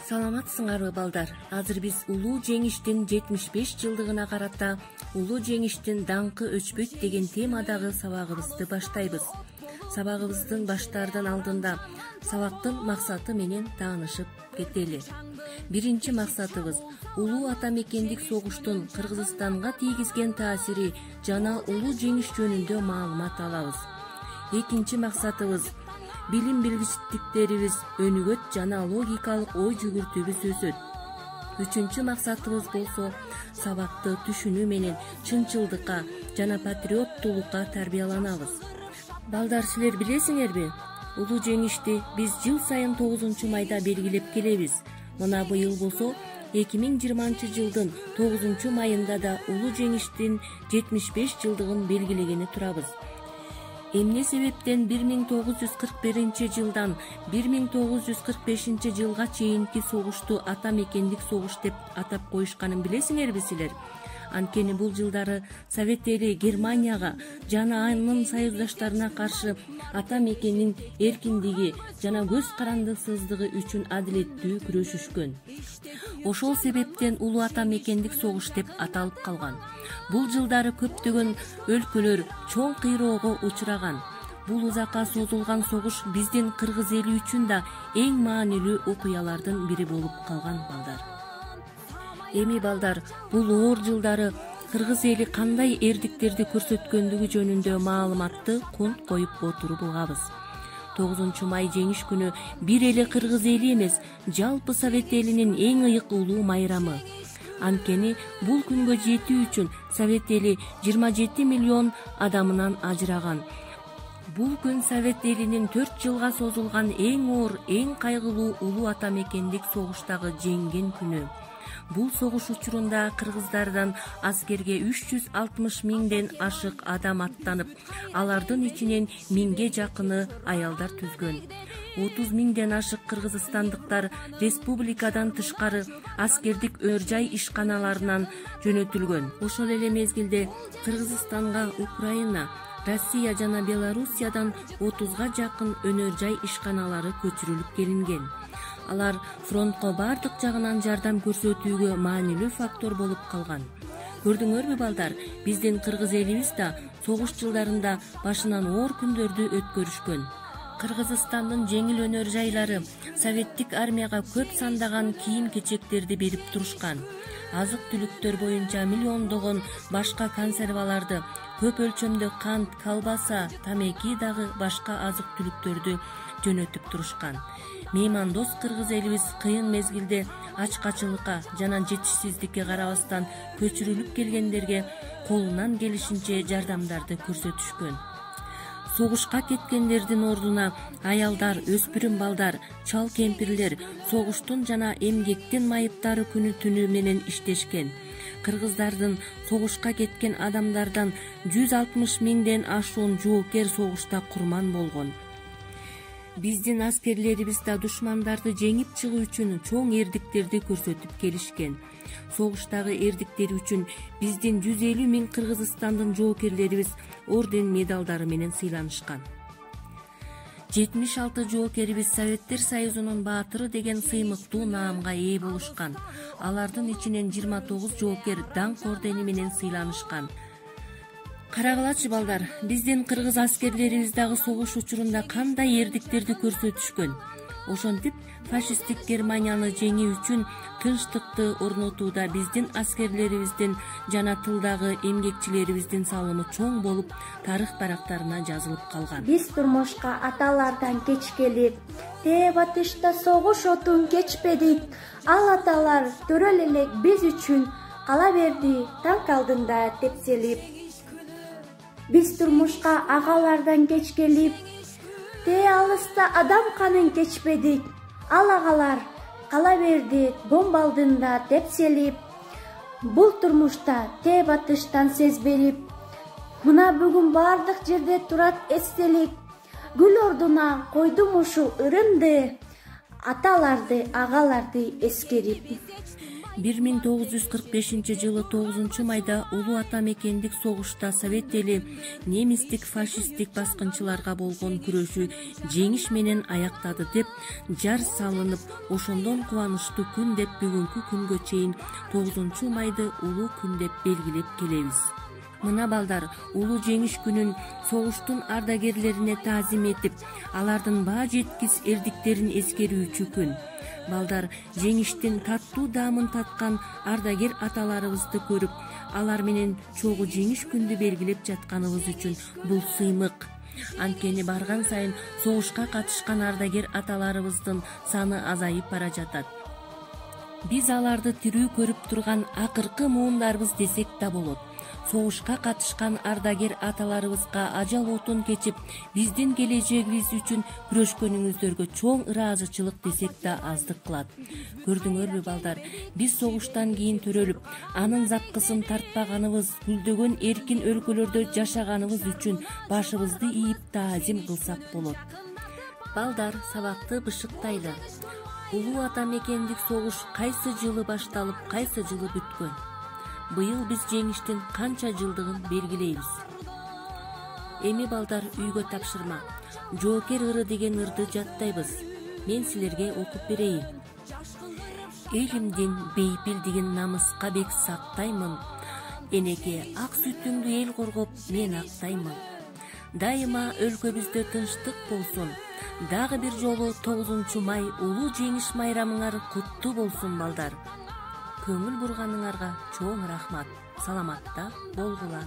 Саламатсыңарбы балдар? Азыр биз улуу жеңиштин 75 жылдыгына карата улуу жеңиштин даңкы өчпөйт деген темадагы сабагыбызды баштайбыз. Сабагыбыздын баштаардан алдында сабактын максаты менен таанышып кетели. Биринчи максатыбыз улуу ата мекендик согуштун Кыргызстанга тийгизген таасири жана улуу жеңиш жөнүндө маалымат алабыз. Экинчи максатыбыз билим билгичтиктерибиз өнүгөт жана логикалык ой жүгүртүүбүз өсөт. Үчүнчү максатыбыз болсо сабакты түшүнүү менен чынчылдыкка жана патриоттуулукка тарбияланабыз. Балдар, силер билесиңерби? Улуу жеңишти биз жыл сайын 9 майда белгилеп келебиз. Мына быйыл болсо 2020 жылдын 9 майында да улуу жеңиштин 75 жылдыгын белгилегени турабыз. Эмне себептен 1941 жылдан 1945 жылга чейинки согушту ата мекендик согуш деп атап коюшканын билесиңерби силер? Анткени бул жылдары Совет эли Германияга жана анын союздаштарына каршы ата мекендин эркиндиги жана көз карандысыздыгы үчүн адилеттүү күрөшүшкөн. Ошол себептен улуу ата мекендик согуш деп аталып калган. Бул жылдары көптөгөн өлкөлөр чоң кыйроого учураган. Бул узакка созулган согуш биздин кыргыз эли үчүн да эң маанилүү окуялардын бири болуп калган балдар. Эми балдар, бул оор жылдары кыргыз эли кандай эрдиктерди көрсөткөндүгү жөнүндө маалыматты кунт коюп отуруп угабыз. 9 май жеңиш күнү бир эле кыргыз эли эмес, жалпы Совет элинин эң ыйык улуу майрамы. Анткени бул күнгө жетүү үчүн Совет эли 27 миллион адамынан ажыраган. Бул күн Совет элинин 4 жылга созулган эң оор, эң кайгылуу улуу ата мекендик согуштагы жеңген күнү. Бул согуш учурунда кыргыздардан аскерге 360 миңден ашык адам аттанып, алардын ичинен 1000ге жакыны аялдар түзгөн. 30 миңден ашык кыргызстандыктар республикадан тышкары аскердик өр-жай ишканаларынан жөнөтүлгөн. Ошол эле мезгилде Кыргызстанга Украина, Россия жана Белоруссиядан 30га жакын өнөр-жай ишканалары көчүрүлүп келинген. Алар фронтко бардык жагынан жардам көрсөтүүгө маанилүү фактор болуп калган. Көрдүңөрбү балдар, биздин кыргыз элибиз да согуш жылдарында башынан оор күндөрдү өткөрүшкөн. Кыргызстандын жеңил өнөр жайлары советтик армияга көп сандаган кийим-кечектерди берип турушкан. Азык-түлүктөр боюнча миллиондогон башка консерваларды, көп өлчөмдө кант, колбаса, тамеки дагы башка азык-түлүктөрдү жөнөтүп турушкан. Меймандос кыргыз элибиз кыйын мезгилде ачкачылыкка жана жетишсиздикке карабастан көчүрүлүп келгендерге колунан келишинче жардамдарды көрсөтүшкөн. Согушка кеткендердин ордуна аялдар, өспүрүм балдар, чал кемпирлер согуштун жана эмгектин майыптары күнү түнү менен иштешкен. Кыргыздардын согушка кеткен адамдардан 160 миңден ашуун жоокер согушта курман болгон. Биздин аскерлерибиз да душмандарды жеңип чыгуу үчүн чоң эрдиктерди көрсөтүп келишкен. Согуштагы эрдиктери үчүн биздин 150 миң Кыргызстандын жоокерлерибиз орден медалдары менен сыйланышкан. 76 жоокерибиз Советтер Союзунун баатыры деген сыймыктуу наамга ээ болушкан. Алардын ичинен 29 жоокер даңк ордени менен сыйланышкан. Карагылачы балдар, биздин кыргыз аскерлерибиз дагы согуш учурунда кандай эрдиктерди көрсөтүшкөн. Ошентип, фашисттик Германияны жеңүү үчүн тынчтыкты орнотууда биздин аскерлерибиздин жана тылдагы эмгекчилерибиздин салымы чоң болуп, тарых барактарына жазылып калган. Биз турмушка аталардан кеч келип, батышта согуш отун кечпедик. Ал аталар төрөл элек биз үчүн кала берди, танк алдында тепселип. Биз турмушка агалардан кеч келип, алыста адам канын кечпедик. Ал агалар кала берди, бомба алдында тепселип. Бул турмушта батыштан сезбелип. Мына бүгүн бардык жерде турат эстелик. Гүл ордуна койдум ушу ырымды, аталарды, агаларды эскерип. 1945-жылы 9 майда улуу ата мекендик согушта совет эли немистик фашисттик баскынчыларга болгон күрөшү жеңиш менен аяктады деп жар салынып, ошондон кубанычтуу күн деп бүгүнкү күнгө чейин 9 майды улуу күн деп белгилеп келебиз. Мына балдар, улуу жеңиш күнүн согуштун ардагерлерине таазим этип, алардын баа жеткис эрдиктерин эскерүүчү күн. Балдар, жеңиштин таттуу даамын таткан ардагер аталарыбызды көрүп, алар менен чогуу жеңиш күндү белгилеп жатканыбыз үчүн бул сыймык. Анткени барган сайын согушка катышкан ардагер аталарыбыздын саны азайып бара жатат. Биз аларды тирүү көрүп турган акыркы муундарбыз десек да болот. Согушка катышкан ардагер аталарыбызга ажал отун кечип, биздин келечегибиз үчүн күрөшкөнүңүздөргө чоң ыраазычылык десек да аздык кылат. Көрдүңөрбү балдар, биз согуштан кийин төрөлүп, анын запкысын тартпаганыбыз, гүлдөгөн эркин өлкөлөрдө жашаганыбыз үчүн башыбызды ийип таазим кылсак болот. Балдар, сабакты бышыктайлы. Улуу ата мекендик согуш кайсы жылы башталып, кайсы жылы бүткөн? Быйыл биз жеңиштин канча жылдыгын белгилейбиз. Эми балдар, үйгө тапшырма. Жоокер ыры деген ырды жаттайбыз. Мен силерге окуп берейин. Элимдин бейпилдигин намыска бек сактаймын. Энеке, ак сүтүңдү эл коргоп мен актаймын. Дайыма өлкөбүздө тынчтык болсун. Дагы бир жолу 9 май улуу жеңиш майрамыңар куттуу болсун балдар. Көңүл бурганыңарга чоң рахмат. Саламатта болгула.